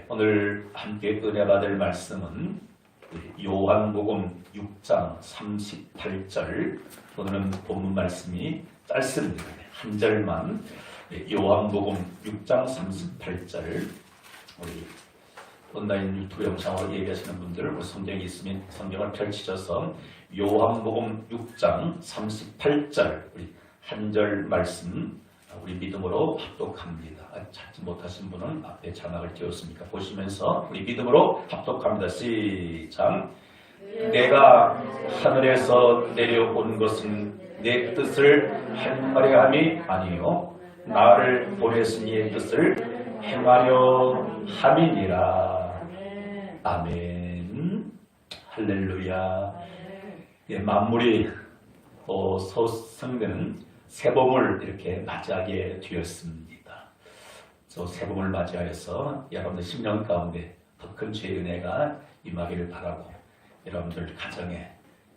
오늘 함께 은혜 받을 말씀은 요한복음 6장 38절. 오늘은 본문 말씀이 짧습니다. 한 절만. 요한복음 6장 38절. 우리 온라인 유튜브 영상으로 예배하시는 분들 성경이 있으면 성경을 펼치셔서 요한복음 6장 38절 우리 한 절 말씀 우리 믿음으로 합독합니다. 찾지 못하신 분은 앞에 자막을 띄웠으니까 보시면서 우리 믿음으로 합독합니다. 시작. 내가 하늘에서 내려온 것은 내 뜻을 행하려 함이 아니요 나를 보내신 이의 뜻을 행하려 함이니라. 아멘. 할렐루야. 예, 만물이 성되는 새봄을 이렇게 맞이하게 되었습니다. 저 새봄을 맞이하여서 여러분들 심령 가운데 더 큰 주의 은혜가 임하기를 바라고 여러분들 가정에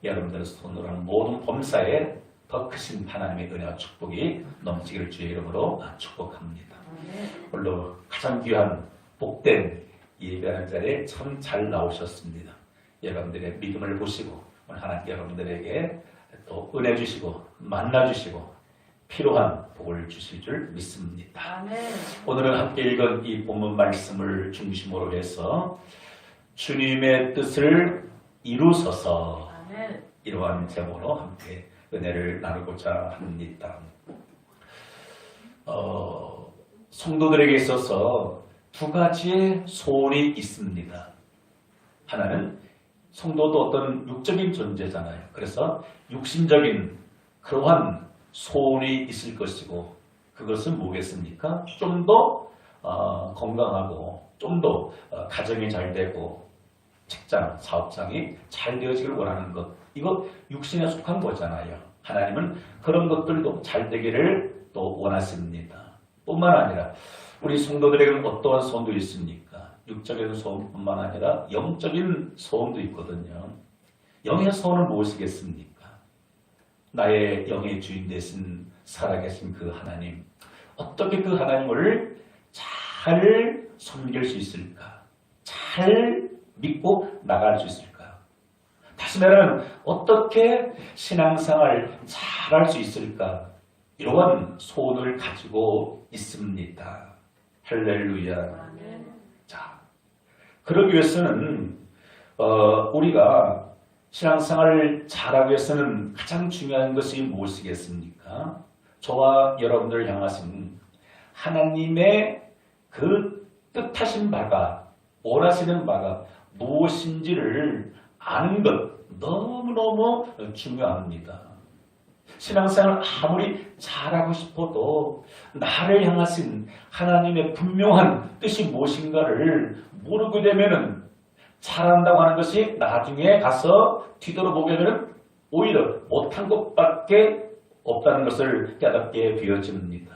여러분들 손으로 하는 모든 범사에 더 크신 하나님의 은혜와 축복이 넘치기를 주의 이름으로 축복합니다. 오늘도 가장 귀한 복된 예배하는 자리에 참 잘 나오셨습니다. 여러분들의 믿음을 보시고 오늘 하나님 여러분들에게 또 은혜 주시고 만나 주시고 필요한 복을 주실 줄 믿습니다. 아멘. 오늘은 함께 읽은 이 본문 말씀을 중심으로 해서 주님의 뜻을 이루소서 아멘. 이러한 제목으로 함께 은혜를 나누고자 합니다. 성도들에게 있어서 두 가지의 소원이 있습니다. 하나는 성도도 어떤 육적인 존재잖아요. 그래서 육신적인 그러한 소원이 있을 것이고 그것은 뭐겠습니까? 좀 더 건강하고 좀 더 가정이 잘 되고 직장, 사업장이 잘 되어지길 원하는 것. 이거 육신에 속한 거잖아요. 하나님은 그런 것들도 잘 되기를 또 원하십니다. 뿐만 아니라 우리 성도들에게는 어떠한 소원도 있습니까? 육적인 소원뿐만 아니라 영적인 소원도 있거든요. 영의 소원은 무엇이겠습니까? 나의 영의 주인 되신 살아계신 그 하나님, 어떻게 그 하나님을 잘 섬길 수 있을까? 잘 믿고 나갈 수 있을까? 다시 말하면 어떻게 신앙생활 잘 할 수 있을까? 이러한 소원을 가지고 있습니다. 할렐루야. 자, 그러기 위해서는 우리가 신앙생활을 잘하기 위해서는 가장 중요한 것이 무엇이겠습니까? 저와 여러분들을 향하신 하나님의 그 뜻하신 바가 원하시는 바가 무엇인지를 아는 것 너무너무 중요합니다. 신앙생활을 아무리 잘하고 싶어도 나를 향하신 하나님의 분명한 뜻이 무엇인가를 모르게 되면은 잘한다고 하는 것이 나중에 가서 뒤돌아보게 되면 오히려 못한 것밖에 없다는 것을 깨닫게 되어집니다.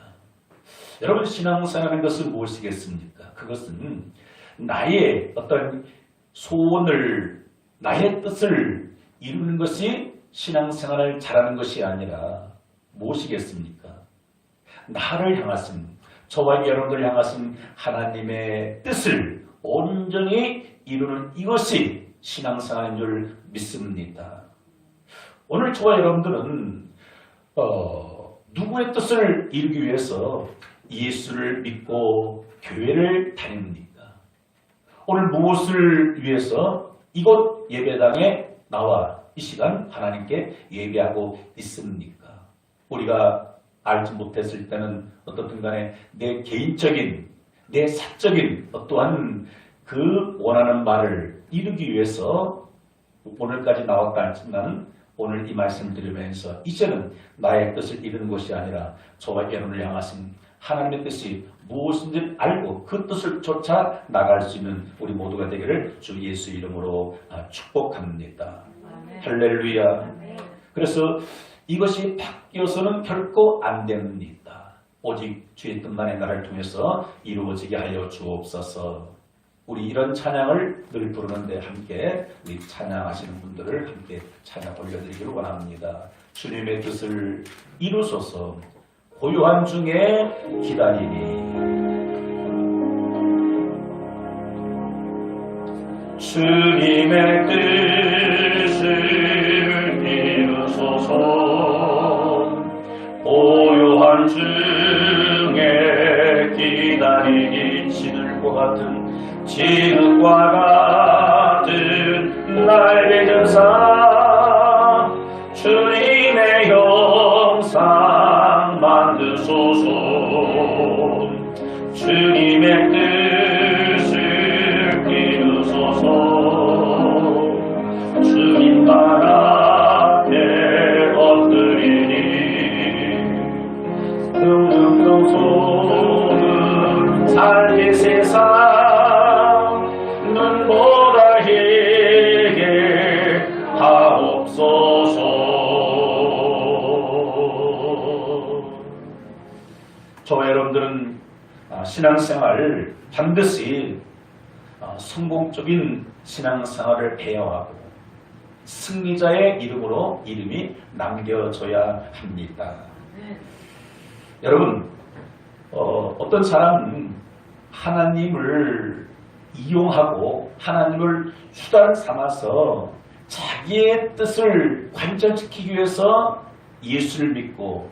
여러분 신앙생활하는 것은 무엇이겠습니까? 그것은 나의 어떤 소원을 나의 뜻을 이루는 것이 신앙생활을 잘하는 것이 아니라 무엇이겠습니까? 나를 향하신 저와 여러분들을 향하신 하나님의 뜻을 온전히 이루는 이것이 신앙생활인 줄 믿습니다. 오늘 저와 여러분들은 누구의 뜻을 이루기 위해서 예수를 믿고 교회를 다닙니까? 오늘 무엇을 위해서 이곳 예배당에 나와 이 시간 하나님께 예배하고 있습니까? 우리가 알지 못했을 때는 어떻든 간에 내 개인적인 내 사적인 어떠한 그 원하는 말을 이루기 위해서 오늘까지 나왔다 했지만 오늘 이 말씀을 들으면서 이제는 나의 뜻을 이루는 것이 아니라 저와 여러분을 향하신 하나님의 뜻이 무엇인지 알고 그 뜻을 쫓아 나갈 수 있는 우리 모두가 되기를 주 예수 이름으로 축복합니다. 아멘. 할렐루야. 아멘. 그래서 이것이 바뀌어서는 결코 안 됩니다. 오직 주의 뜻만의 나를 통해서 이루어지게 하여 주옵소서. 우리 이런 찬양을 늘 부르는데 함께 우리 찬양하시는 분들을 함께 찬양 올려드리기를 원합니다. 주님의 뜻을 이루소서. 고요한 중에 기다리니 주님의 뜻을 이루소서. 고요한 중에 기다리기 진흙과 같은 날개 전사 주님의 형상 만드소서. 주님의 뜻을 이루소서. 주님 발 앞에 엎드리니 둥둥둥 솟는 살기 세상 눈보다 희게 하옵소서. 저와 여러분들은 신앙생활을 반드시 성공적인 신앙생활을 배워하고 승리자의 이름으로 이름이 남겨져야 합니다. 여러분, 어떤 사람은 하나님을 이용하고 하나님을 수단 삼아서 자기의 뜻을 관철시키기 위해서 예수를 믿고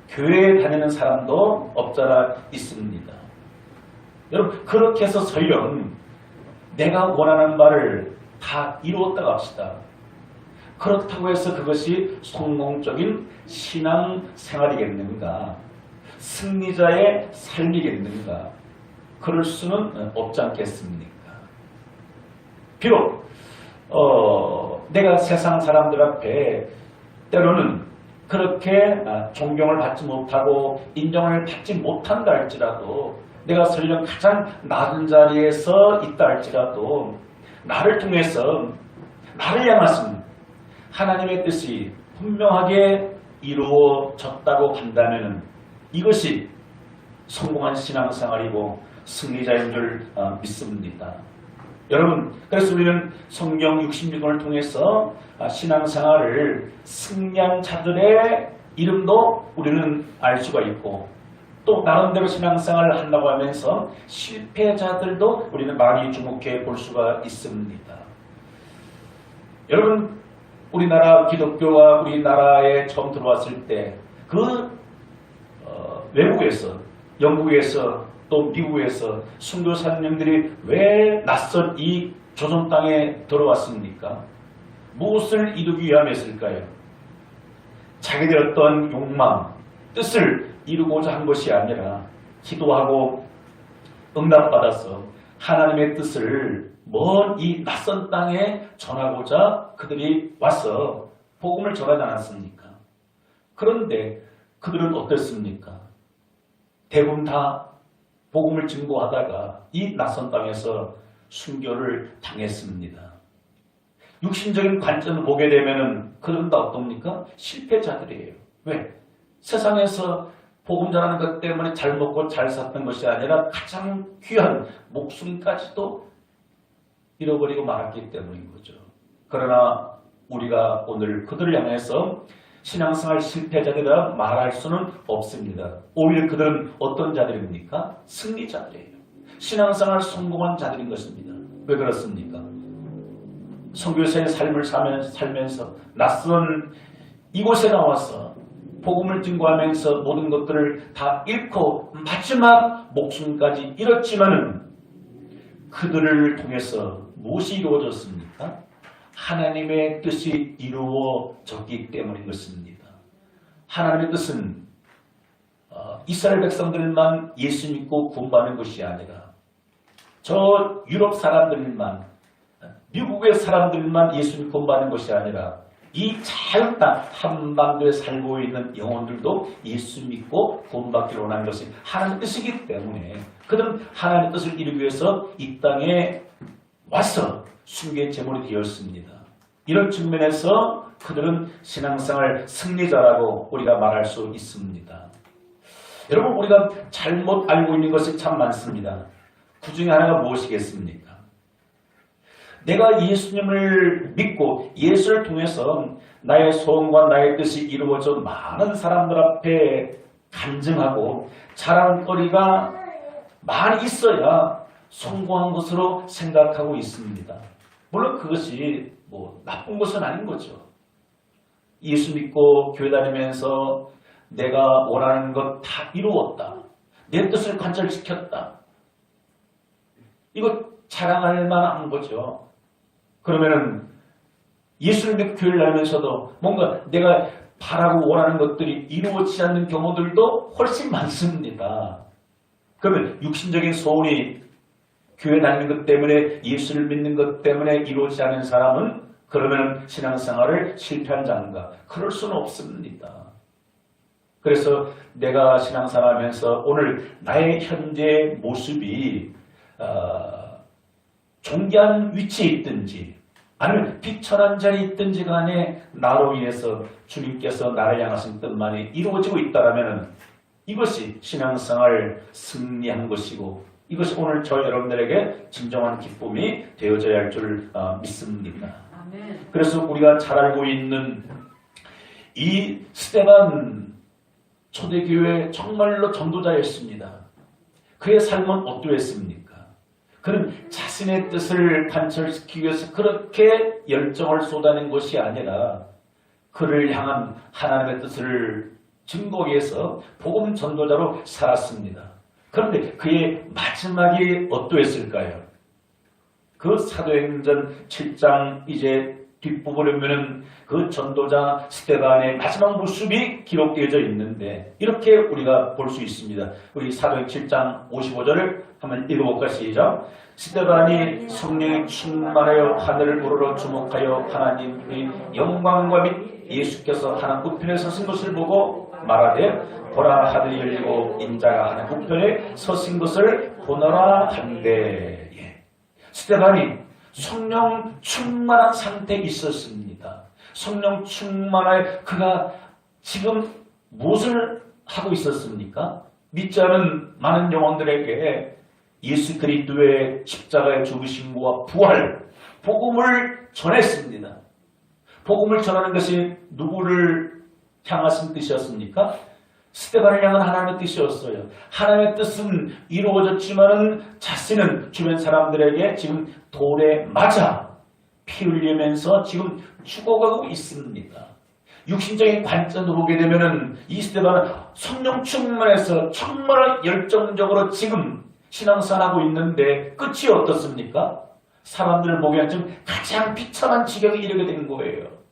교회에 다니는 사람도 없잖아 있습니다. 여러분, 그렇게 해서 설령 내가 원하는 말을 다 이루었다고 합시다. 그렇다고 해서 그것이 성공적인 신앙생활이겠는가? 승리자의 삶이겠는가? 그럴 수는 없지 않겠습니까? 비록 내가 세상 사람들 앞에 때로는 그렇게 존경을 받지 못하고 인정을 받지 못한다 할지라도, 내가 설령 가장 낮은 자리에서 있다 할지라도 나를 통해서 나를 향하신 하나님의 뜻이 분명하게 이루어졌다고 한다면 이것이 성공한 신앙생활이고 승리자인 줄 믿습니다. 여러분, 그래서 우리는 성경 66권을 통해서 신앙생활을 승리한 자들의 이름도 우리는 알 수가 있고, 또 나름대로 신앙생활을 한다고 하면서 실패자들도 우리는 많이 주목해 볼 수가 있습니다. 여러분, 우리나라 기독교가 우리나라에 처음 들어왔을 때 외국에서, 영국에서 또 미국에서 선교사님들이 왜 낯선 이 조선 땅에 들어왔습니까? 무엇을 이루기 위함이었을까요? 자기들의 어떤 욕망, 뜻을 이루고자 한 것이 아니라 기도하고 응답받아서 하나님의 뜻을 먼 이 낯선 땅에 전하고자 그들이 와서 복음을 전하지 않았습니까? 그런데 그들은 어땠습니까? 대부분 다 복음을 증거하다가 이 낯선 땅에서 순교를 당했습니다. 육신적인 관점을 보게 되면 그들은 다 어떻습니까? 실패자들이에요. 왜? 세상에서 복음 전하는 것 때문에 잘 먹고 잘 샀던 것이 아니라 가장 귀한 목숨까지도 잃어버리고 말았기 때문인 거죠. 그러나 우리가 오늘 그들을 향해서 신앙생활 실패자들이라 말할 수는 없습니다. 오히려 그들은 어떤 자들입니까? 승리자들이에요. 신앙생활 성공한 자들인 것입니다. 왜 그렇습니까? 선교사의 삶을 살면서 낯선 이곳에 나와서 복음을 증거하면서 모든 것들을 다 잃고 마지막 목숨까지 잃었지만은 그들을 통해서 무엇이 이루어졌습니까? 하나님의 뜻이 이루어졌기 때문인 것입니다. 하나님의 뜻은 이스라엘 백성들만 예수 믿고 구원받는 것이 아니라 저 유럽 사람들만, 미국의 사람들만 예수 믿고 구원받는 것이 아니라 이 자유 땅 한반도에 살고 있는 영혼들도 예수 믿고 구원받기를 원하는 것이 하나님의 뜻이기 때문에 그들은 하나님의 뜻을 이루기 위해서 이 땅에 와서 순교의 제물이 되었습니다. 이런 측면에서 그들은 신앙생활 승리자라고 우리가 말할 수 있습니다. 여러분, 우리가 잘못 알고 있는 것이 참 많습니다. 그 중에 하나가 무엇이겠습니까? 내가 예수님을 믿고 예수를 통해서 나의 소원과 나의 뜻이 이루어져 많은 사람들 앞에 간증하고 자랑거리가 많이 있어야 성공한 것으로 생각하고 있습니다. 물론 그것이 뭐 나쁜 것은 아닌 거죠. 예수 믿고 교회 다니면서 내가 원하는 것 다 이루었다. 내 뜻을 관철시켰다. 이거 자랑할 만한 거죠. 그러면은 예수를 믿고 교회를 다니면서도 뭔가 내가 바라고 원하는 것들이 이루어지지 않는 경우들도 훨씬 많습니다. 그러면 육신적인 소원이 교회 다니는 것 때문에 예수를 믿는 것 때문에 이루어지지 않는 사람은 그러면 신앙생활을 실패한 자인가? 그럴 수는 없습니다. 그래서 내가 신앙생활하면서 오늘 나의 현재 모습이 존귀한 위치에 있든지 아니면 비천한 자리에 있든지 간에 나로 인해서 주님께서 나를 향하신 뜻만이 이루어지고 있다면 이것이 신앙생활 승리한 것이고 이것이 오늘 저 여러분들에게 진정한 기쁨이 되어져야 할 줄 믿습니다. 그래서 우리가 잘 알고 있는 이 스데반 초대교회 정말로 전도자였습니다. 그의 삶은 어떠했습니까? 그는 자신의 뜻을 관철시키기 위해서 그렇게 열정을 쏟아낸 것이 아니라 그를 향한 하나님의 뜻을 증거하기 위해서 복음 전도자로 살았습니다. 그런데 그의 마지막이 어떠했을까요? 그 사도행전 7장 이제 뒷부분에 보면 그 전도자 스데반의 마지막 모습이 기록되어져 있는데 이렇게 우리가 볼 수 있습니다. 우리 사도행 7장 55절을 한번 읽어볼까 시작. 스데반이 성령에 충만하여 하늘을 우러러 주목하여 하나님의 영광과 및 예수께서 하나님 우편에 서신 것을 보고 말하되 보라 하늘이 열리고 인자가 하나님 우편에 서신 것을 보노라 한데 스데반이 성령 충만한 상태에 있었습니다. 성령 충만하여 그가 지금 무엇을 하고 있었습니까? 믿지 않은 많은 영혼들에게 예수 그리스도의 십자가의 죽으심과 부활, 복음을 전했습니다. 복음을 전하는 것이 누구를 향하신 뜻이었습니까? 스데반을 향한 하나님의 뜻이었어요. 하나님의 뜻은 이루어졌지만은 자신은 주변 사람들에게 지금 돌에 맞아 피 흘리면서 지금 죽어가고 있습니다. 육신적인 관점으로 보게 되면은 이 스데반은 성령 충만해서 정말 열정적으로 지금 신앙생활하고 있는데 끝이 어떻습니까? 사람들을 보기에는 지금 가장 비참한 지경에 이르게 된 거예요.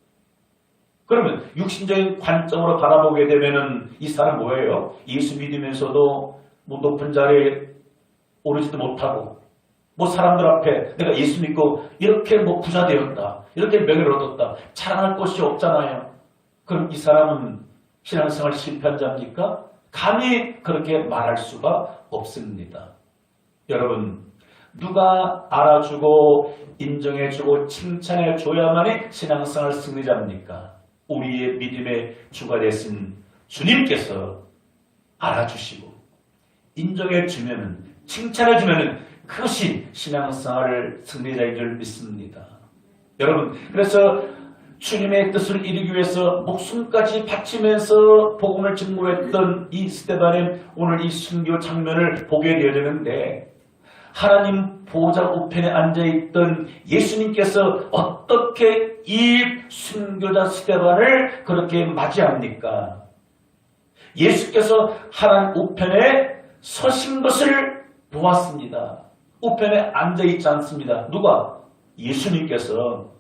그러면 육신적인 관점으로 바라보게 되면은 이 사람 뭐예요? 예수 믿으면서도 뭐 높은 자리에 오르지도 못하고 뭐 사람들 앞에 내가 예수 믿고 이렇게 뭐 부자 되었다. 이렇게 명예를 얻었다. 자랑할 것이 없잖아요. 그럼 이 사람은 신앙생활 실패한 자입니까? 감히 그렇게 말할 수가 없습니다. 여러분, 누가 알아주고 인정해주고 칭찬해줘야만이 신앙생활 승리자입니까? 우리의 믿음의 주가 되신 주님께서 알아주시고 인정해주면 칭찬해주면 그것이 신앙생활을 승리자인 줄 믿습니다. 여러분, 그래서 주님의 뜻을 이루기 위해서 목숨까지 바치면서 복음을 증거했던 이 스데반의 오늘 이 순교 장면을 보게 되어지는데 하나님 보좌 우편에 앉아있던 예수님께서 어떻게 이 순교자 스데반을 그렇게 맞이합니까? 예수께서 하나님 우편에 서신 것을 보았습니다. 우편에 앉아있지 않습니다. 누가? 예수님께서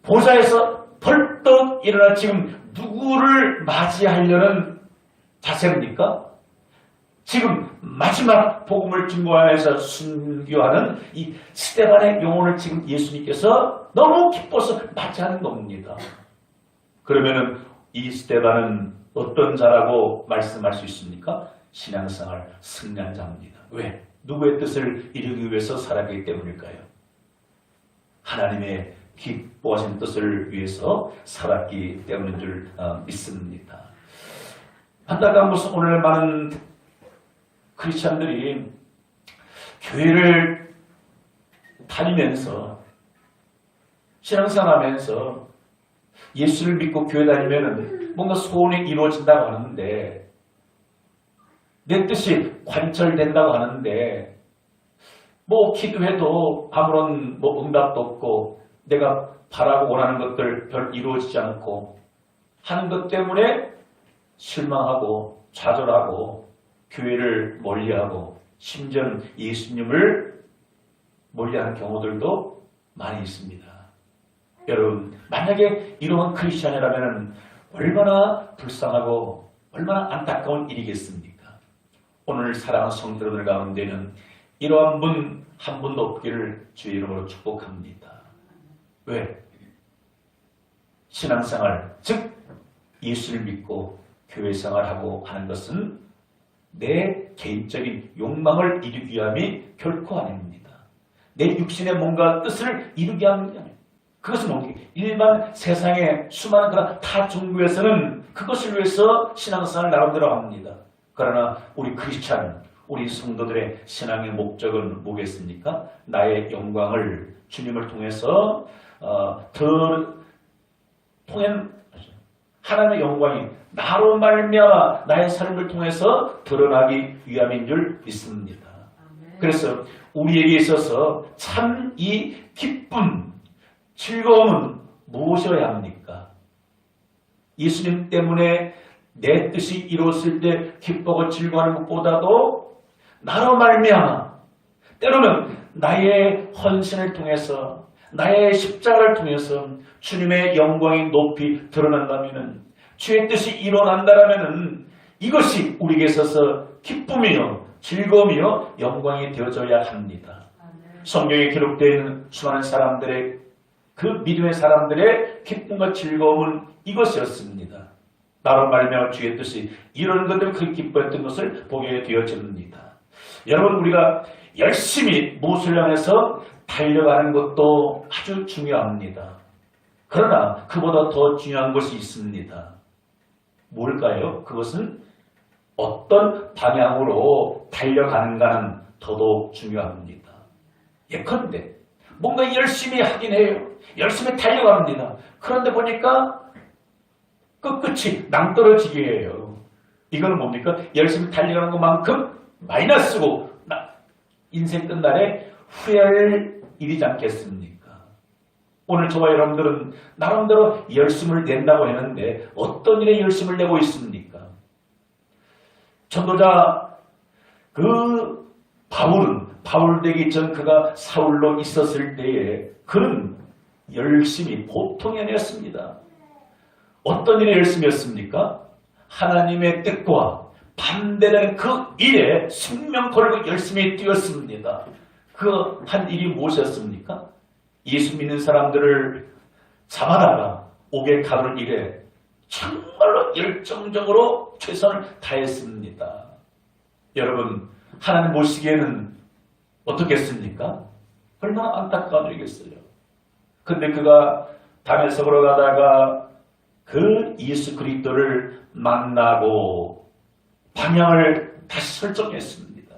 보좌에서 벌떡 일어나 지금 누구를 맞이하려는 자세입니까? 지금 마지막 복음을 증거하면서 순교하는 이 스데반의 영혼을 지금 예수님께서 너무 기뻐서 맞이하는 겁니다. 그러면은 이 스데반은 어떤 자라고 말씀할 수 있습니까? 신앙생활 승리한 자입니다. 왜? 누구의 뜻을 이루기 위해서 살았기 때문일까요? 하나님의 기뻐하신 뜻을 위해서 살았기 때문인 줄 믿습니다. 안타까운 것은 오늘 많은 크리스찬들이 교회를 다니면서 신앙생활하면서 예수를 믿고 교회 다니면 뭔가 소원이 이루어진다고 하는데 내 뜻이 관철된다고 하는데 뭐 기도해도 아무런 뭐 응답도 없고 내가 바라고 원하는 것들 별 이루어지지 않고 하는 것 때문에 실망하고 좌절하고 교회를 멀리하고 심지어는 예수님을 멀리하는 경우들도 많이 있습니다. 여러분, 만약에 이러한 크리스찬이라면 얼마나 불쌍하고 얼마나 안타까운 일이겠습니까? 오늘 사랑하는 성도들 가운데는 이러한 분 한 분도 없기를 주의 이름으로 축복합니다. 왜? 신앙생활, 즉 예수를 믿고 교회 생활하고 하는 것은 내 개인적인 욕망을 이루기 위함이 결코 아닙니다. 내 육신의 뭔가 뜻을 이루기 위함이 아닙니다. 그것은 뭡니까? 일반 세상의 수많은 그런 타 종교에서는 그것을 위해서 신앙생활을 나름대로 합니다. 그러나 우리 크리스찬, 우리 성도들의 신앙의 목적은 뭐겠습니까? 나의 영광을 주님을 통해서 하나님의 영광이 나로 말미암아 나의 삶을 통해서 드러나기 위함인 줄 믿습니다. 그래서 우리에게 있어서 참 이 기쁨, 즐거움은 무엇이어야 합니까? 예수님 때문에 내 뜻이 이루어졌을 때 기뻐하고 즐거워하는 것보다도 나로 말미암아 때로는 나의 헌신을 통해서 나의 십자가를 통해서 주님의 영광이 높이 드러난다면 주의 뜻이 일어난다면 이것이 우리에게 있어서 기쁨이요 즐거움이요 영광이 되어져야 합니다. 성경에 기록되어 있는 수많은 사람들의 그 믿음의 사람들의 기쁨과 즐거움은 이것이었습니다. 나로 말미암아 주의 뜻이 이런 것들 그 기뻐했던 것을 보게 되어집니다. 여러분, 우리가 열심히 무엇을 향해서 달려가는 것도 아주 중요합니다. 그러나 그보다 더 중요한 것이 있습니다. 뭘까요? 그것은 어떤 방향으로 달려가는가는 더더욱 중요합니다. 예컨대 뭔가 열심히 하긴 해요. 열심히 달려갑니다. 그런데 보니까 끝이 낭떠러지기예요. 이거는 뭡니까? 열심히 달려가는 것만큼 마이너스고 인생 끝날에 후회할 일이지 않겠습니까? 오늘 저와 여러분들은 나름대로 열심을 낸다고 했는데 어떤 일에 열심을 내고 있습니까? 전도자 바울 되기 전 그가 사울로 있었을 때에 그는 열심히 보통이 아니었습니다. 어떤 일에 열심히 했습니까? 하나님의 뜻과 반대되는 그 일에 생명 걸고 열심히 뛰었습니다. 그 한 일이 무엇이었습니까? 예수 믿는 사람들을 잡아다가 옥에 가둘 일에 정말로 열정적으로 최선을 다했습니다. 여러분, 하나님 보시기에는 어떻겠습니까? 얼마나 안타까운 일이겠어요. 근데 그가 다메섹으로 가다가 그 예수 그리스도를 만나고 방향을 다시 설정했습니다.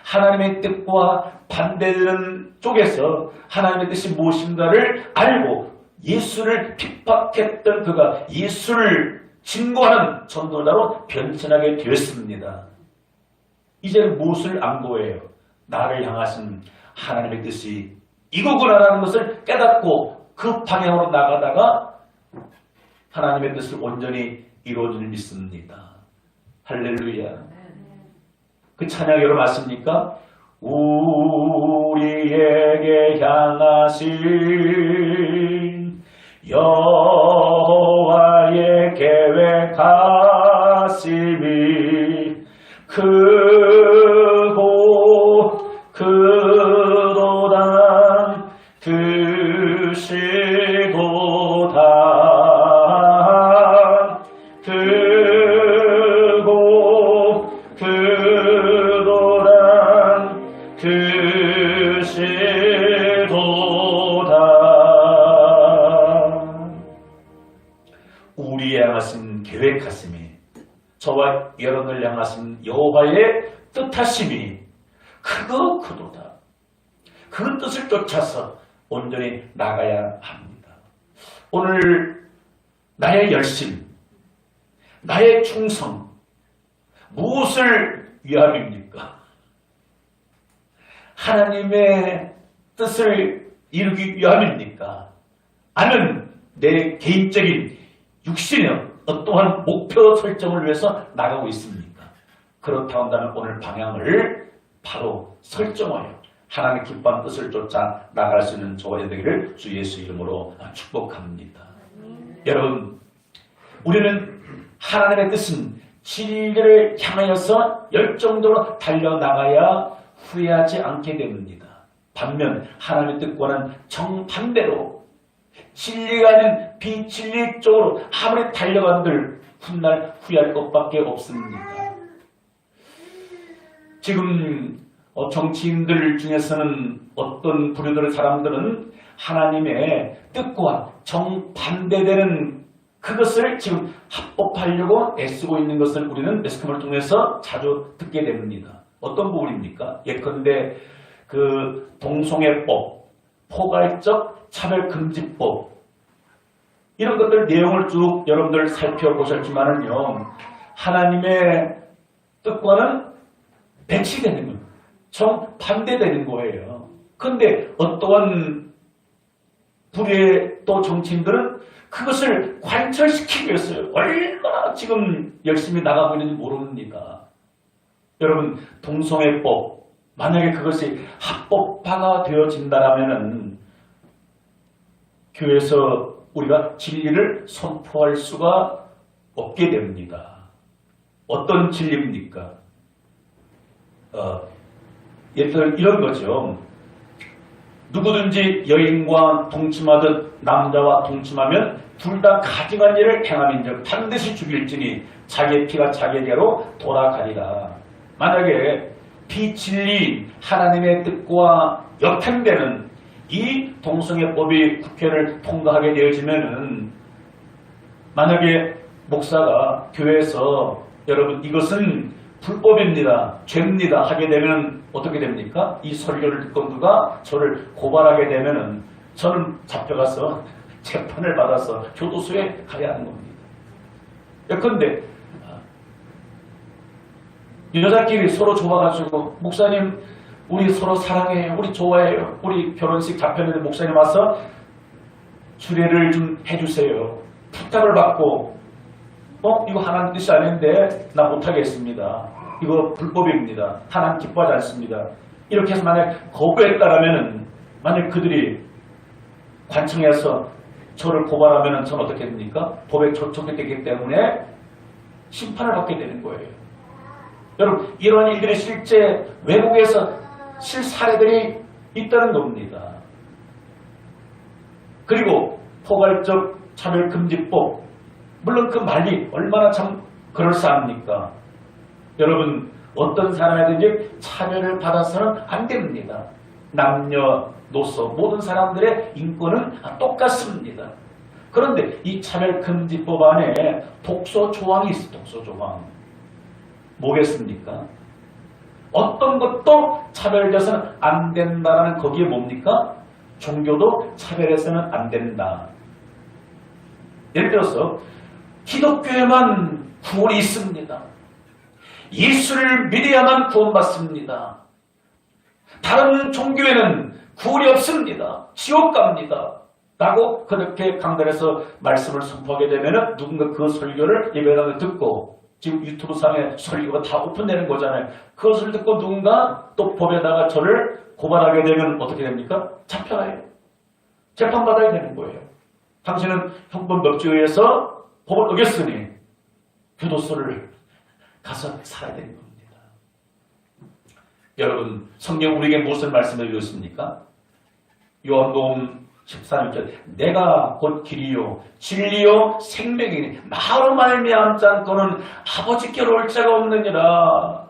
하나님의 뜻과 반대되는 쪽에서 하나님의 뜻이 무엇인가를 알고 예수를 핍박했던 그가 예수를 증거하는 전도자로 변천하게 되었습니다. 이제는 무엇을 안보해요? 나를 향하신 하나님의 뜻이 이거구나라는 것을 깨닫고 그 방향으로 나가다가 하나님의 뜻을 온전히 이루어 줄 믿습니다. 할렐루야. 그 찬양 여러분 맞습니까? 우리에게 향하신 여호와의 계획하심이 크고 크도다 크시도다 크고 크도다 크시도다. 우리의 향하신 계획하심이 저와 여러분을 향하신 여호와의 뜻하심이 크고 크도다. 그 뜻을 쫓아서 온전히 나가야 합니다. 오늘 나의 열심, 나의 충성 무엇을 위함입니까? 하나님의 뜻을 이루기 위함입니까? 아니면 내 개인적인 육신의 어떠한 목표 설정을 위해서 나가고 있습니까? 그렇다 한다면 오늘 방향을 바로 설정하여 하나님의 기뻐하는 뜻을 쫓아 나갈 수 있는 저와 되기를 주 예수 이름으로 축복합니다. 여러분, 우리는 하나님의 뜻은 진리를 향하여서 열정적으로 달려나가야 후회하지 않게 됩니다. 반면 하나님의 뜻과는 정반대로 진리가 아닌 비진리 쪽으로 아무리 달려간들 훗날 후회할 것밖에 없습니다. 지금 정치인들 중에서는 어떤 부류들의 사람들은 하나님의 뜻과 정반대되는 그것을 지금 합법하려고 애쓰고 있는 것을 우리는 매스컴을 통해서 자주 듣게 됩니다. 어떤 부분입니까? 예컨대 그 동성애법, 포괄적 차별금지법 이런 것들 내용을 쭉 여러분들 살펴보셨지만은요, 하나님의 뜻과는 배치되는 거예요. 정반대되는 거예요. 그런데 어떠한 부류의 또 정치인들은 그것을 관철시키기 위해서 얼마나 지금 열심히 나가고 있는지 모릅니다. 여러분, 동성애법 만약에 그것이 합법화가 되어진다면 교회에서 우리가 진리를 선포할 수가 없게 됩니다. 어떤 진리입니까? 예를 들어 이런 거죠. 누구든지 여인과 동침하듯 남자와 동침하면 둘 다 가증한 일을 행함인즉 반드시 죽일지니 자기의 피가 자기에게로 돌아가리라. 만약에 비진리인 하나님의 뜻과 역행되는 이 동성애법이 국회를 통과하게 되어지면은, 만약에 목사가 교회에서 여러분 이것은 불법입니다, 죄입니다 하게 되면 어떻게 됩니까? 이 설교를 듣고 누가 저를 고발하게 되면은 저는 잡혀가서 재판을 받아서 교도소에 가야 하는 겁니다. 예컨대 여자끼리 서로 좋아가지고 목사님 우리 서로 사랑해요, 우리 좋아해요, 우리 결혼식 잡혔는데 목사님 와서 주례를 좀 해주세요 부탁을 받고 이거 하나님 뜻이 아닌데 나 못하겠습니다, 이거 불법입니다, 하나님 기뻐하지 않습니다, 이렇게 해서 만약 거부했다라면은, 만약 그들이 관청에서 저를 고발하면은 저는 어떻게 됩니까? 법에 적용되기 때문에 심판을 받게 되는 거예요. 여러분, 이러한 일들이 실제 외국에서 실사례들이 있다는 겁니다. 그리고 포괄적 차별금지법, 물론 그 말이 얼마나 참 그럴싸합니까? 여러분, 어떤 사람이든지 차별을 받아서는 안 됩니다. 남녀노소 모든 사람들의 인권은 똑같습니다. 그런데 이 차별금지법 안에 독소 조항이 있어요. 독소 조항. 뭐겠습니까? 어떤 것도 차별돼서는 안 된다는 거기에 뭡니까? 종교도 차별해서는 안 된다. 예를 들어서 기독교에만 구원이 있습니다. 예수를 믿어야만 구원받습니다. 다른 종교에는 구원이 없습니다. 지옥 갑니다. 라고 그렇게 강단에서 말씀을 선포하게 되면 누군가 그 설교를 예배당에 듣고, 지금 유튜브 상에 설교가 다 오픈되는 거잖아요. 그것을 듣고 누군가 또 법에다가 저를 고발하게 되면 어떻게 됩니까? 잡혀가요. 재판받아야 되는 거예요. 당신은 형법 몇 주에 의해서 법을 어겼으니 교도소를 가서 살아야 되는 겁니다. 여러분, 성경 우리에게 무엇을 말씀해 주셨습니까? 요한복음 13절, 내가 곧 길이요 진리요 생명이니 나로 말미암지 않고는 아버지께로 올 자가 없느니라.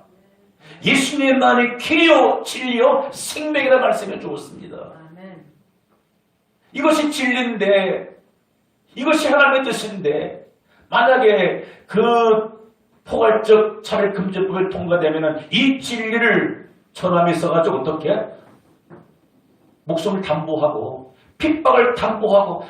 예수님만이 길이요 진리요 생명이라 말씀해 주었습니다. 이것이 진리인데, 이것이 하나님의 뜻인데, 만약에 그 포괄적 차별금지법을 통과되면 이 진리를 전함이 있어가지고 어떻게 목숨을 담보하고 핍박을 담보하고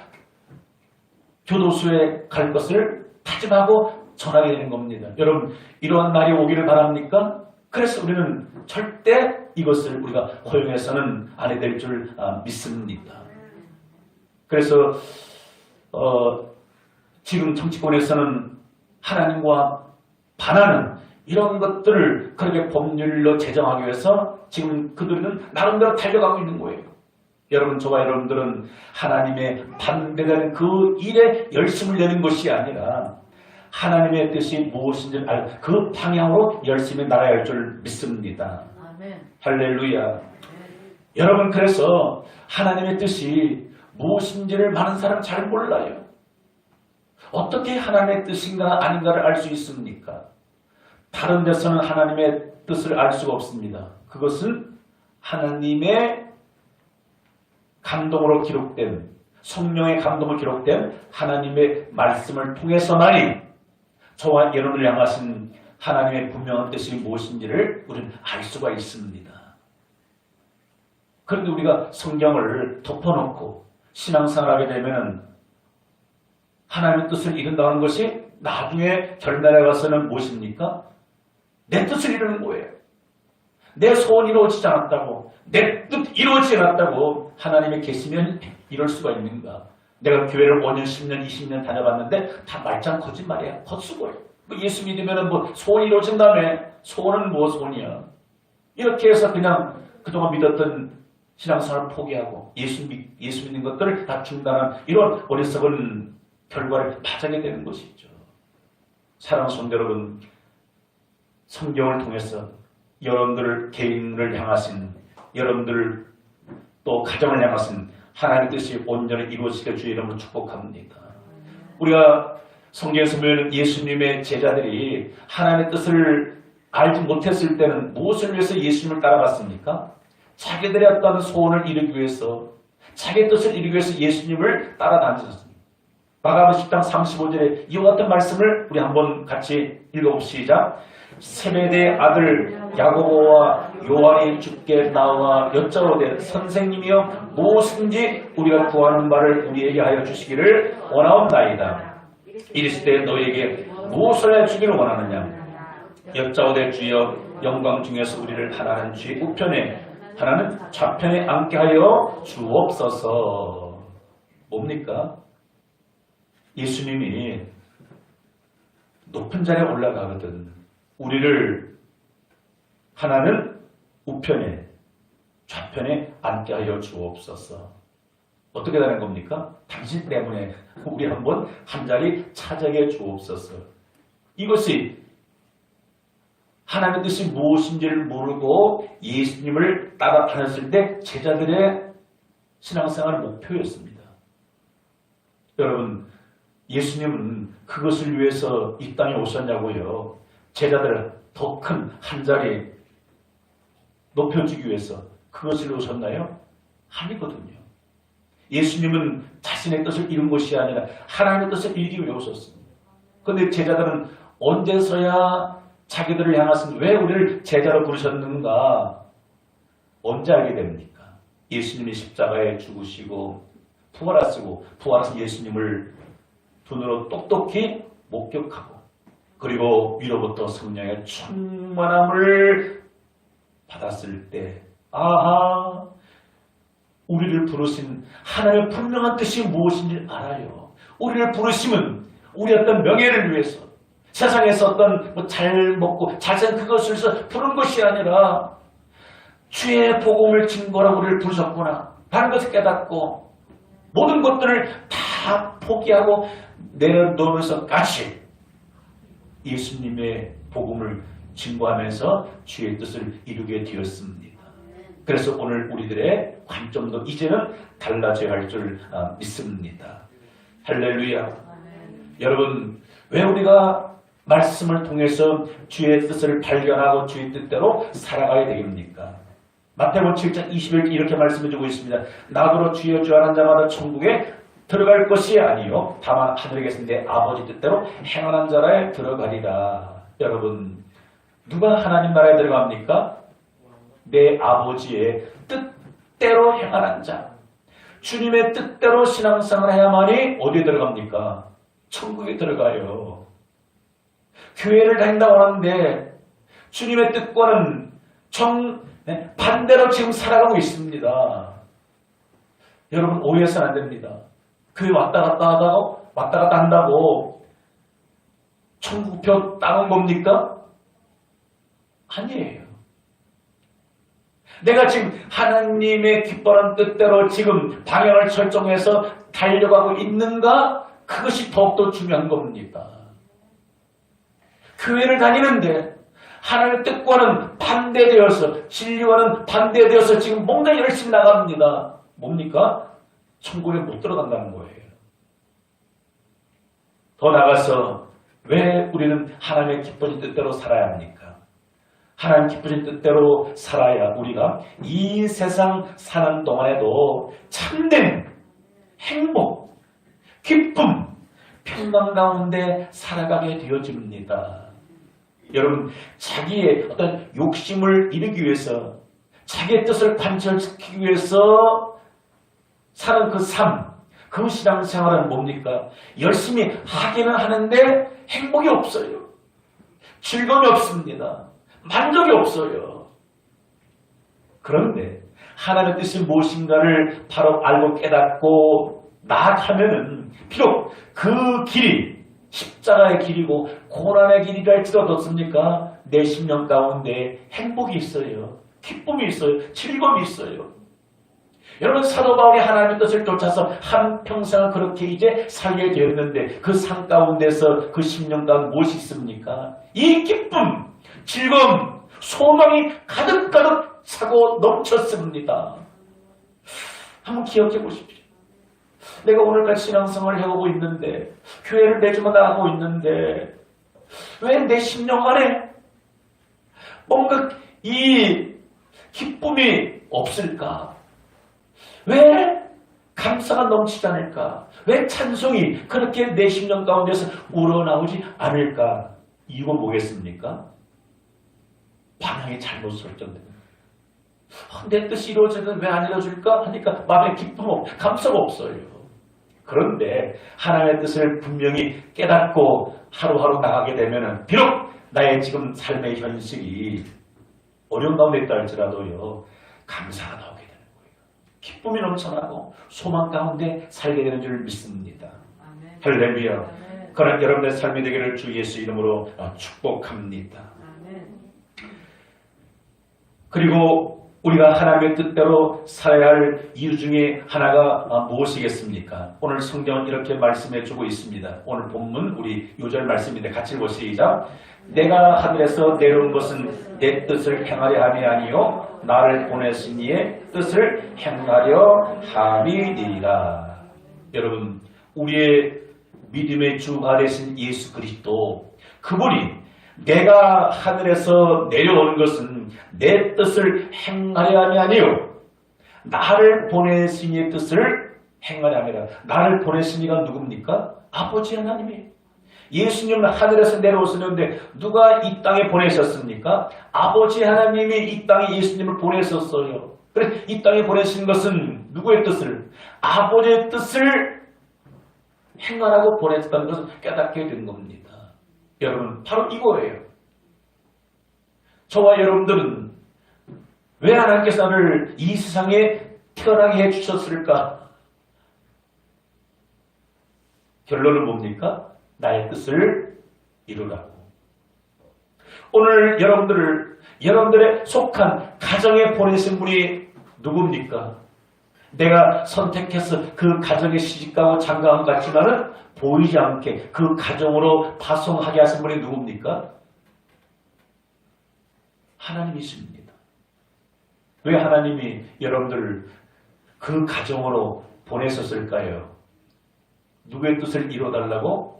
교도소에 갈 것을 다짐하고 전하게 되는 겁니다. 여러분, 이러한 날이 오기를 바랍니까? 그래서 우리는 절대 이것을 우리가 허용해서는 안 될 줄 믿습니다. 그래서 지금 정치권에서는 하나님과 반하는 이런 것들을 그렇게 법률로 제정하기 위해서 지금 그들은 나름대로 달려가고 있는 거예요. 여러분, 저와 여러분들은 하나님의 반대되는 그 일에 열심을 내는 것이 아니라 하나님의 뜻이 무엇인지 알 그 방향으로 열심히 나가야 할 줄 믿습니다. 아멘. 할렐루야. 여러분, 그래서 하나님의 뜻이 무엇인지를 많은 사람 잘 몰라요. 어떻게 하나님의 뜻인가 아닌가를 알 수 있습니까? 다른 데서는 하나님의 뜻을 알 수가 없습니다. 그것은 하나님의 감동으로 기록된, 성령의 감동으로 기록된 하나님의 말씀을 통해서만이 저와 여러분을 향하신 하나님의 분명한 뜻이 무엇인지를 우리는 알 수가 있습니다. 그런데 우리가 성경을 덮어놓고 신앙생활을 하게 되면 하나님의 뜻을 이룬다는 것이 나중에 결말에 가서는 무엇입니까? 내 뜻을 이루는 거예요. 내 소원이 이루어지지 않았다고, 내 뜻 이루어지지 않았다고 하나님이 계시면 이럴 수가 있는가? 내가 교회를 5년, 10년, 20년 다녀봤는데 다 말짱 거짓말이야. 헛수고예요. 예수 믿으면 소원이 이루어진다며. 소원은 뭐 소원이야. 이렇게 해서 그냥 그동안 믿었던 신앙생활을 포기하고 예수 믿는 것들을 다 중단한 이런 어리석은 결과를 맞게 되는 것이죠. 사랑하는 성도 여러분, 성경을 통해서 여러분들을 개인을 향하신, 여러분들을 또 가정을 향하신 하나님의 뜻이 온전히 이루어지게 주의 이름으로 축복합니다. 우리가 성경에서 보면 예수님의 제자들이 하나님의 뜻을 알지 못했을 때는 무엇을 위해서 예수님을 따라갔습니까? 자기들의 어떤 소원을 이루기 위해서, 자기의 뜻을 이루기 위해서 예수님을 따라다녔습니다. 마가복음 10장 35절에 이와 같은 말씀을 우리 한번 같이 읽어봅시다. 세베대의 아들 야고보와 요한이 주께 나와 여짜오되 선생님이여 무엇인지 우리가 구하는 바를 우리에게 하여 주시기를 원하옵나이다. 이르시되 너희에게 무엇을 해주기를 원하느냐? 여짜오되 주여 영광 중에서 우리를 하나는 주의 우편에 하나는 좌편에 앉게 하여 주옵소서. 뭡니까? 예수님이 높은 자리에 올라가거든 우리를 하나는 우편에 좌편에 앉게 하여 주옵소서. 어떻게 되는 겁니까? 당신 때문에 우리 한번 한 자리 차지하게 주옵소서. 이것이 하나님의 뜻이 무엇인지를 모르고 예수님을 따라다녔을 때 제자들의 신앙생활 목표였습니다. 여러분, 예수님은 그것을 위해서 이 땅에 오셨냐고요. 제자들 더 큰 한 자리 높여주기 위해서 그것을 오셨나요? 아니거든요. 예수님은 자신의 뜻을 이룬 것이 아니라 하나님의 뜻을 이루기 위해 오셨습니다. 그런데 제자들은 언제서야 자기들을 향하신 왜 우리를 제자로 부르셨는가? 언제 알게 됩니까? 예수님이 십자가에 죽으시고 부활하시고 부활하신 예수님을 눈으로 똑똑히 목격하고 그리고 위로부터 성령의 충만함을 받았을 때 아하, 우리를 부르신 하나님의 분명한 뜻이 무엇인지 알아요. 우리를 부르심은 우리 어떤 명예를 위해서 세상에서 어떤 잘 먹고 잘 사는 그것을 위해서 부른 것이 아니라 주의 복음을 증거로 우리를 부르셨구나. 다른 것을 깨닫고 모든 것들을 다 포기하고 내려놓으면서 같이 예수님의 복음을 증거하면서 주의 뜻을 이루게 되었습니다. 그래서 오늘 우리들의 관점도 이제는 달라져야 할 줄 믿습니다. 할렐루야. 여러분, 왜 우리가 말씀을 통해서 주의 뜻을 발견하고 주의 뜻대로 살아가야 되겠습니까? 마태복음 7장 21절 이렇게 말씀해주고 있습니다. 나더러 주여 주여 하는 자마다 천국에 들어갈 것이 아니요 다만 하늘에 계신 내 아버지 뜻대로 행하는 자라에 들어가리라. 여러분, 누가 하나님 나라에 들어갑니까? 내 아버지의 뜻대로 행하는 자. 주님의 뜻대로 신앙생활을 해야만이 어디에 들어갑니까? 천국에 들어가요. 교회를 다닌다고 하는데 주님의 뜻과는 반대로 지금 살아가고 있습니다. 여러분 오해해서는 안 됩니다. 교회 왔다 갔다 한다고 천국표 따온 겁니까? 아니에요. 내가 지금 하나님의 기뻐하는 뜻대로 지금 방향을 설정해서 달려가고 있는가? 그것이 더욱더 중요한 겁니다. 교회를 다니는데 하나님의 뜻과는 반대되어서 진리와는 반대되어서 지금 뭔가 열심히 나갑니다. 뭡니까? 천국에 못 들어간다는 거예요. 더 나아가서 왜 우리는 하나님의 기뻐진 뜻대로 살아야 합니까? 하나님 기쁘신 뜻대로 살아야 우리가 이 세상 사는 동안에도 참된 행복, 기쁨, 평강 가운데 살아가게 되어집니다. 여러분, 자기의 어떤 욕심을 이루기 위해서, 자기의 뜻을 관철시키기 위해서 사는 그 삶, 그 신앙생활은 뭡니까? 열심히 하기는 하는데 행복이 없어요. 즐거움이 없습니다. 만족이 없어요. 그런데 하나님의 뜻이 무엇인가를 바로 알고 깨닫고 나아가면은 비록 그 길이 십자가의 길이고 고난의 길이라 할지라도 어떻습니까? 내 심령 가운데 행복이 있어요. 기쁨이 있어요. 즐거움이 있어요. 여러분 사도 바울이 하나님의 뜻을 쫓아서 한평생을 그렇게 이제 살게 되었는데 그 삶 가운데서 그 심령 가운데 무엇이 있습니까? 이 기쁨, 즐거움, 소망이 가득가득 차고 넘쳤습니다. 한번 기억해 보십시오. 내가 오늘까지 신앙생활을 해오고 있는데 교회를 매주마다 나가고 있는데 왜 내 심령 안에 뭔가 이 기쁨이 없을까? 왜 감사가 넘치지 않을까? 왜 찬송이 그렇게 내 심령 가운데서 우러나오지 않을까? 이유가 뭐겠습니까? 방향이 잘못 설정됩니다. 내 뜻이 이루어지는 왜 안 이루어질까? 하니까 마음에 기쁨, 감사가 없어요. 그런데 하나님의 뜻을 분명히 깨닫고 하루하루 나가게 되면 비록 나의 지금 삶의 현실이 어려운 가운데 있다 할지라도요. 감사가 나오게 되는 거예요. 기쁨이 넘쳐나고 소망 가운데 살게 되는 줄 믿습니다. 아멘. 할렐루야. 아멘. 그런 여러분의 삶이 되기를 주 예수 이름으로 축복합니다. 아멘. 그리고 우리가 하나님의 뜻대로 살아야 할 이유 중에 하나가 무엇이겠습니까? 오늘 성경은 이렇게 말씀해 주고 있습니다. 오늘 본문 우리 요절 말씀인데 같이 보시죠. 내가 하늘에서 내려온 것은 내 뜻을 행하려 함이 아니요 나를 보내신 이의 뜻을 행하려 함이니라. 여러분, 우리의 믿음의 주가 되신 예수 그리스도 그분이 내가 하늘에서 내려오는 것은 내 뜻을 행하려 함이 아니요 나를 보내신 이의 뜻을 행하려 함이라. 나를 보내신 이가 누굽니까? 아버지 하나님이에요. 예수님은 하늘에서 내려오셨는데 누가 이 땅에 보내셨습니까? 아버지 하나님이 이 땅에 예수님을 보내셨어요. 그래서 이 땅에 보내신 것은 누구의 뜻을? 아버지의 뜻을 행하라고 보냈다는 것을 깨닫게 된 겁니다. 여러분, 바로 이거예요. 저와 여러분들은 왜 하나님께서 나를 이 세상에 태어나게 해주셨을까? 결론은 뭡니까? 나의 뜻을 이루라고. 오늘 여러분들의 속한 가정에 보내신 분이 누굽니까? 내가 선택해서 그 가정에 시집가고 장가간 것 같지만은 보이지 않게 그 가정으로 파송하게 하신 분이 누굽니까? 하나님이십니다. 왜 하나님이 여러분들을 그 가정으로 보내셨을까요? 누구의 뜻을 이루어달라고?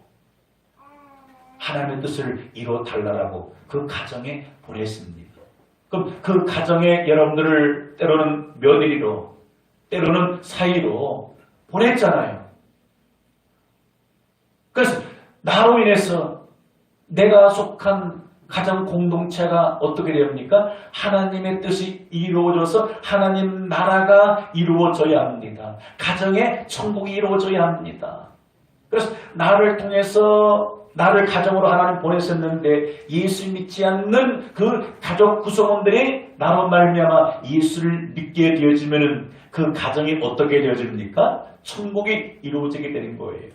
하나님의 뜻을 이루어달라고 그 가정에 보냈습니다. 그럼 그 가정에 여러분들을 때로는 며느리로 때로는 사이로 보냈잖아요. 그래서 나로 인해서 내가 속한 가정 공동체가 어떻게 됩니까? 하나님의 뜻이 이루어져서 하나님 나라가 이루어져야 합니다. 가정에 천국이 이루어져야 합니다. 그래서 나를 통해서 나를 가정으로 하나님 보내셨는데 예수 믿지 않는 그 가족 구성원들이 나로 말미암아 예수를 믿게 되어지면은 그 가정이 어떻게 되어집니까? 천국이 이루어지게 되는 거예요.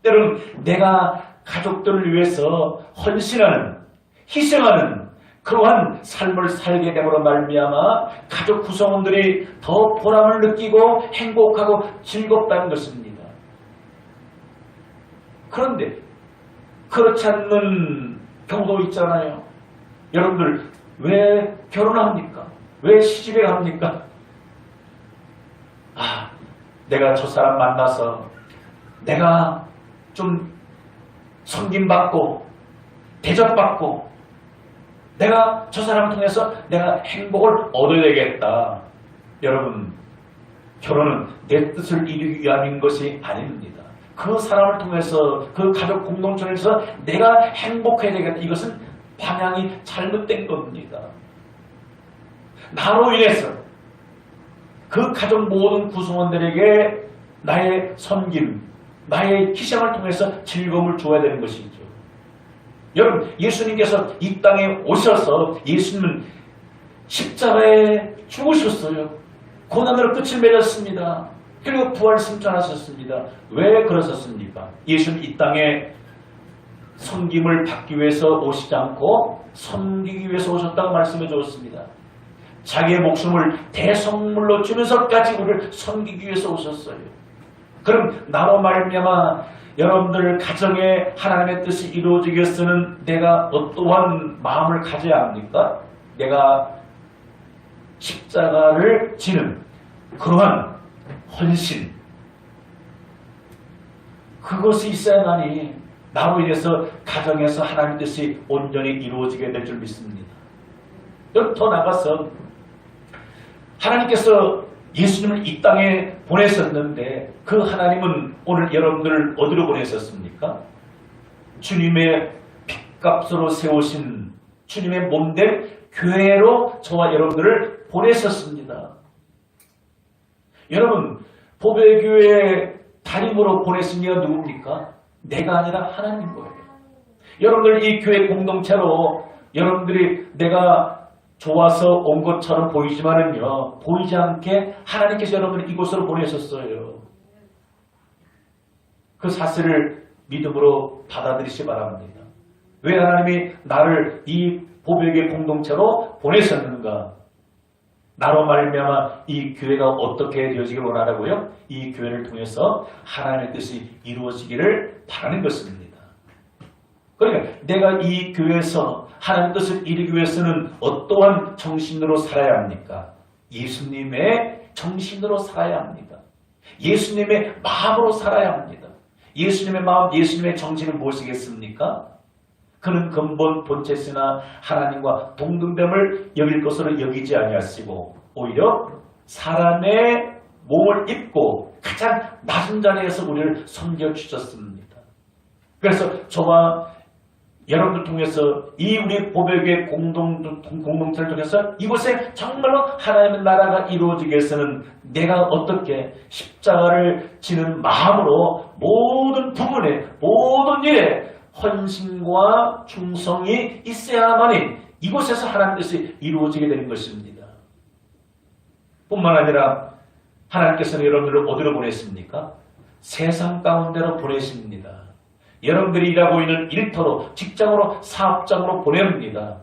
때로는 내가 가족들을 위해서 헌신하는, 희생하는 그러한 삶을 살게 됨으로 말미암아 가족 구성원들이 더 보람을 느끼고 행복하고 즐겁다는 것입니다. 그런데 그렇지 않는 경우도 있잖아요. 여러분들 왜 결혼합니까? 왜 시집에 갑니까? 내가 저 사람 만나서 내가 좀 섬김받고 대접받고 내가 저 사람을 통해서 내가 행복을 얻어야 되겠다. 여러분, 결혼은 내 뜻을 이루기 위함인 것이 아닙니다. 그 사람을 통해서 그 가족 공동체에서 내가 행복해야 되겠다. 이것은 방향이 잘못된 겁니다. 나로 인해서 그 가족 모든 구성원들에게 나의 섬김, 나의 희생을 통해서 즐거움을 줘야 되는 것이죠. 여러분, 예수님께서 이 땅에 오셔서 예수님은 십자가에 죽으셨어요. 고난으로 끝을 맺었습니다. 그리고 부활 승천하셨습니다. 왜 그러셨습니까? 예수는 이 땅에 섬김을 받기 위해서 오시지 않고 섬기기 위해서 오셨다고 말씀해 주었습니다. 자기의 목숨을 대성물로 주면서까지 우리를 섬기기 위해서 오셨어요. 그럼 나로 말미암아 여러분들 가정에 하나님의 뜻이 이루어지기 위해서는 내가 어떠한 마음을 가져야 합니까? 내가 십자가를 지는 그러한 헌신, 그것이 있어야만이 나로 인해서 가정에서 하나님의 뜻이 온전히 이루어지게 될 줄 믿습니다. 더 나가서 하나님께서 예수님을 이 땅에 보내셨는데 그 하나님은 오늘 여러분들을 어디로 보내셨습니까? 주님의 핏값으로 세우신 주님의 몸된 교회로 저와 여러분들을 보내셨습니다. 여러분, 보배교회의 담임으로 보내신 이가 누굽니까? 내가 아니라 하나님 거예요. 여러분들 이 교회 공동체로 여러분들이 내가 좋아서 온 것처럼 보이지만은요, 보이지 않게 하나님께서 여러분을 이곳으로 보내셨어요. 그 사실을 믿음으로 받아들이시 바랍니다. 왜 하나님이 나를 이 보배교회 공동체로 보내셨는가? 나로 말미암아 이 교회가 어떻게 되어지기를 원하라고요? 이 교회를 통해서 하나님의 뜻이 이루어지기를 바라는 것입니다. 그러니까 내가 이 교회에서 하나님의 뜻을 이루기 위해서는 어떠한 정신으로 살아야 합니까? 예수님의 정신으로 살아야 합니다. 예수님의 마음으로 살아야 합니다. 예수님의 마음, 예수님의 정신은 무엇이겠습니까? 그는 근본 본체시나 하나님과 동등됨을 여길 것으로 여기지 아니하시고 오히려 사람의 몸을 입고 가장 낮은 자리에서 우리를 섬겨주셨습니다. 그래서 저와 여러분들 통해서 이 우리 보배교회 공동체를 통해서 이곳에 정말로 하나님의 나라가 이루어지기 위해서는 내가 어떻게 십자가를 지는 마음으로 모든 부분에 모든 일에 헌신과 충성이 있어야만이 이곳에서 하나님 뜻이 이루어지게 되는 것입니다. 뿐만 아니라 하나님께서는 여러분들을 어디로 보냈습니까? 세상 가운데로 보내십니다. 여러분들이 일하고 있는 일터로, 직장으로, 사업장으로 보냅니다.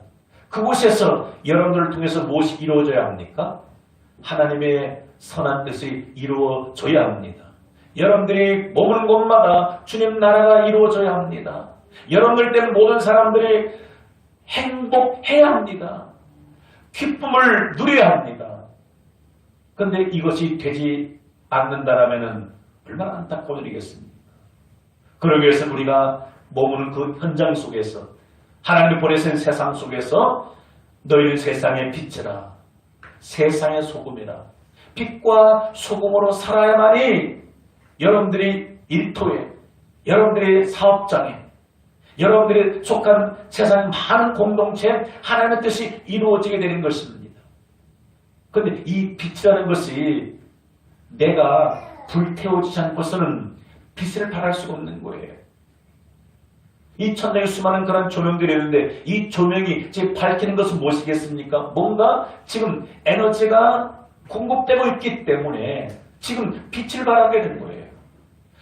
그곳에서 여러분들을 통해서 무엇이 이루어져야 합니까? 하나님의 선한 뜻이 이루어져야 합니다. 여러분들이 머무는 곳마다 주님 나라가 이루어져야 합니다. 여러분들 때문에 모든 사람들이 행복해야 합니다. 기쁨을 누려야 합니다. 그런데 이것이 되지 않는다라면 얼마나 안타까운 일이겠습니까? 그러기 위해서 우리가 머무는 그 현장 속에서 하나님이 보내신 세상 속에서 너희는 세상의 빛이라 세상의 소금이라 빛과 소금으로 살아야만이 여러분들이 일터에 여러분들의 사업장에 여러분들이 속한 세상의 많은 공동체에 하나님의 뜻이 이루어지게 되는 것입니다. 그런데 이 빛이라는 것이 내가 불태워지지 않고서는 빛을 발할 수가 없는 거예요. 이 천장에 수많은 그런 조명들이 있는데 이 조명이 지금 밝히는 것은 무엇이겠습니까? 뭔가 지금 에너지가 공급되고 있기 때문에 지금 빛을 발하게 된 거예요.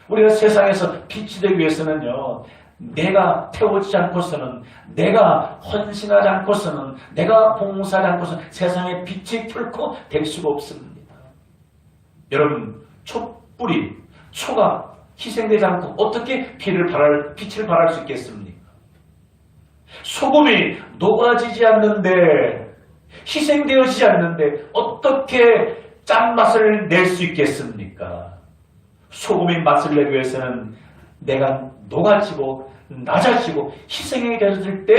우리가 세상에서 빛이 되기 위해서는요, 내가 태워지지 않고서는, 내가 헌신하지 않고서는, 내가 봉사하지 않고서는 세상에 빛이 결코 될 수가 없습니다. 여러분, 촛불이, 초가 희생되지 않고 어떻게 빛을 발할 수 있겠습니까? 소금이 녹아지지 않는데, 희생되어지지 않는데 어떻게 짠맛을 낼 수 있겠습니까? 소금의 맛을 내기 위해서는 내가 녹아지고 낮아지고 희생이 되어질 때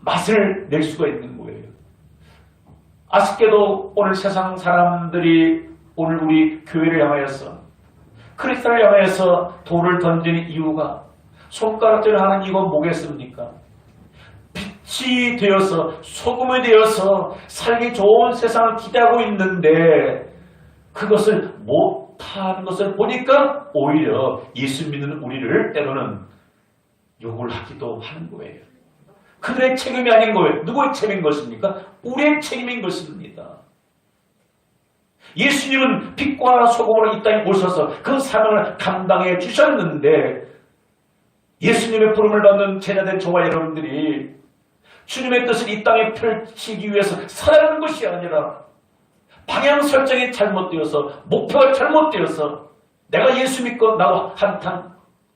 맛을 낼 수가 있는 거예요. 아쉽게도 오늘 세상 사람들이 오늘 우리 교회를 향하여서, 그리스도를 향하여서 돌을 던지는 이유가, 손가락질을 하는 이유가 뭐겠습니까? 빛이 되어서, 소금이 되어서 살기 좋은 세상을 기대하고 있는데 그것을 못하는 것을 보니까 오히려 예수 믿는 우리를 때로는 욕을 하기도 하는 거예요. 그들의 책임이 아닌 거예요. 누구의 책임인 것입니까? 우리의 책임인 것입니다. 예수님은 빛과 소금으로 이 땅에 오셔서 그 사명을 감당해 주셨는데, 예수님의 부름을 받는 제자된 저와 여러분들이 주님의 뜻을 이 땅에 펼치기 위해서 살아가는 것이 아니라 방향 설정이 잘못되어서, 목표가 잘못되어서, 내가 예수 믿고 나도 한탕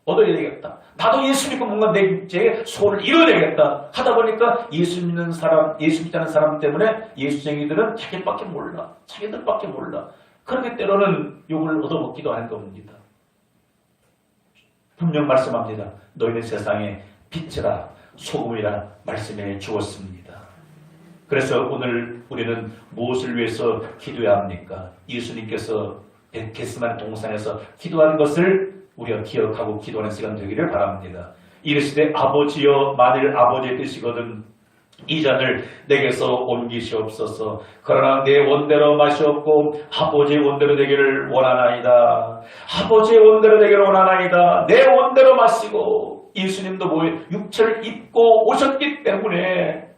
얻어야 되겠다, 나도 예수 믿고 뭔가 제 소원을 이뤄내겠다 하다 보니까 예수 믿는 사람, 예수 믿자는 사람 때문에 예수쟁이들은 자기들밖에 몰라, 자기들밖에 몰라. 그렇게 때로는 욕을 얻어먹기도 하는 겁니다. 분명 말씀합니다. 너희는 세상에 빛이라 소금이라 말씀해 주었습니다. 그래서 오늘 우리는 무엇을 위해서 기도해야 합니까? 예수님께서 겟세마네 동산에서 기도하는 것을 우리가 기억하고 기도하는 시간 되기를 바랍니다. 이르시되 아버지여, 만일 아버지의 뜻이거든 이 잔을 내게서 옮기시옵소서. 그러나 내 원대로 마시옵고 아버지의 원대로 되기를 원하나이다. 아버지의 원대로 되기를 원하나이다. 내 원대로 마시고, 예수님도 육체를 입고 오셨기 때문에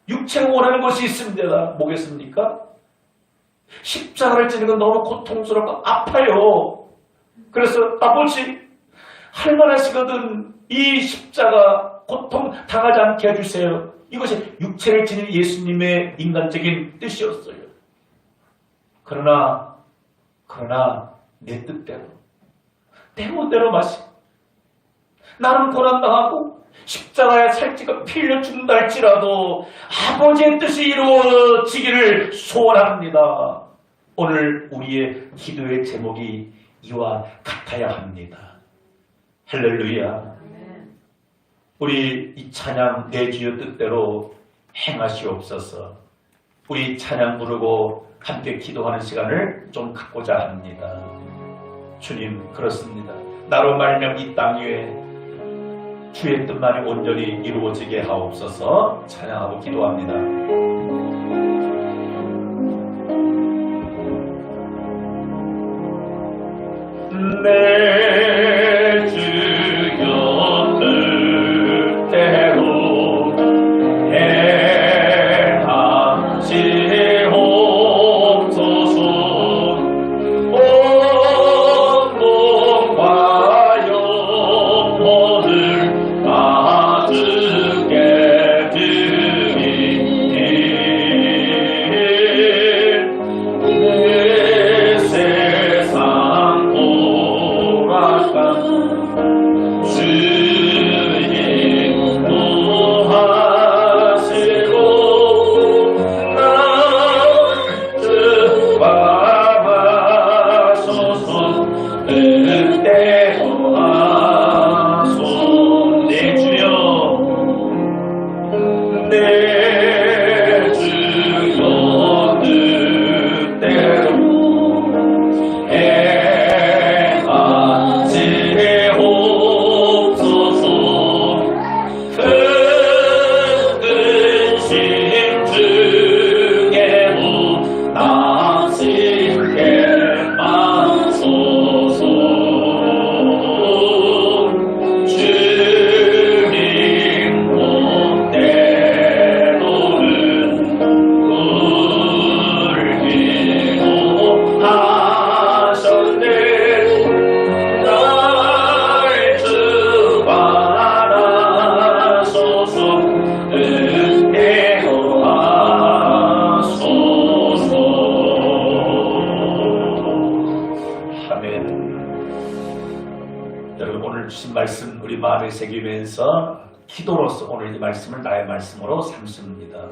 육체가 원하는 것이 있습니다. 뭐겠습니까? 십자가를 지는 건 너무 고통스럽고 아파요. 그래서 아버지, 할만하시거든 이 십자가 고통 당하지 않게 해주세요. 이것이 육체를 지닌 예수님의 인간적인 뜻이었어요. 그러나 내 뜻대로, 내 원대로 마시, 나는 고난당하고 십자가에 살찌가 피 흘려 죽는다 할지라도 아버지의 뜻이 이루어지기를 소원합니다. 오늘 우리의 기도의 제목이 이와 같아야 합니다. 할렐루야. 우리 이 찬양 내 주의 뜻대로 행하시옵소서. 우리 찬양 부르고 함께 기도하는 시간을 좀 갖고자 합니다. 주님, 그렇습니다. 나로 말미암아 이 땅 위에 주의 뜻만이 온전히 이루어지게 하옵소서. 찬양하고 기도합니다. 내 주여 뜻대로 행하시옵소서. 온 몸과 영혼을 가득게 드리니 주신 말씀 우리 마음에 새기면서 기도로서 오늘 이 말씀을 나의 말씀으로 삼습니다.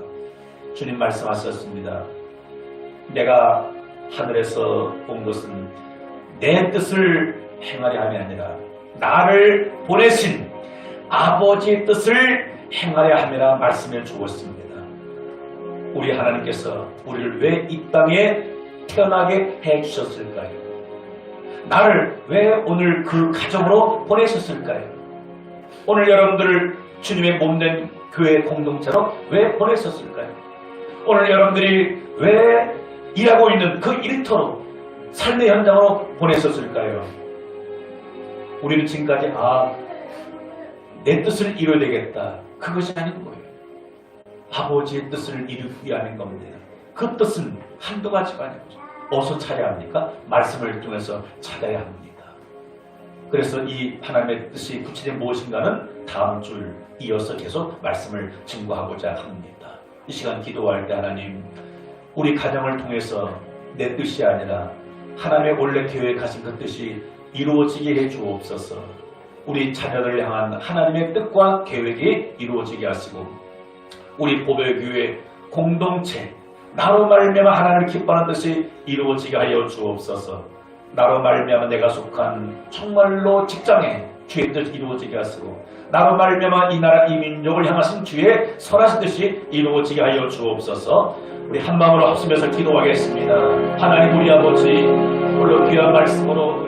주님 말씀하셨습니다. 내가 하늘에서 온 것은 내 뜻을 행하려 함이 아니라 나를 보내신 아버지의 뜻을 행하려 함이라 말씀해 주었습니다. 우리 하나님께서 우리를 왜 이 땅에 태어나게 해 주셨을까요? 나를 왜 오늘 그 가정으로 보내셨을까요? 오늘 여러분들을 주님의 몸된 교회 공동체로 왜 보내셨을까요? 오늘 여러분들이 왜 일하고 있는 그 일터로 삶의 현장으로 보내셨을까요? 우리는 지금까지 내 뜻을 이뤄야 되겠다. 그것이 아닌 거예요. 아버지의 뜻을 이루기 위함인 겁니다. 그 뜻은 한두 가지가 아니고 어디서 찾아야 합니까? 말씀을 통해서 찾아야 합니다. 그래서 이 하나님의 뜻이 구체적인 무엇인가는 다음 줄 이어서 계속 말씀을 증거하고자 합니다. 이 시간 기도할 때 하나님, 우리 가정을 통해서 내 뜻이 아니라 하나님의 원래 계획하신 그 뜻이 이루어지게 해 주옵소서. 우리 자녀를 향한 하나님의 뜻과 계획이 이루어지게 하시고 우리 보배교회 공동체 나로 말미암아 하나님을 기뻐하는 뜻이 이루어지게 하여 주옵소서. 나로 말미암아 내가 속한 정말로 직장에 주의 뜻이 이루어지게 하시고 나로 말미암아 이 나라 이 민족을 향하신 주의 선하신 뜻이 이루어지게 하여 주옵소서. 우리 한 마음으로 합심해서 기도하겠습니다. 하나님 우리 아버지, 물론 귀한 말씀으로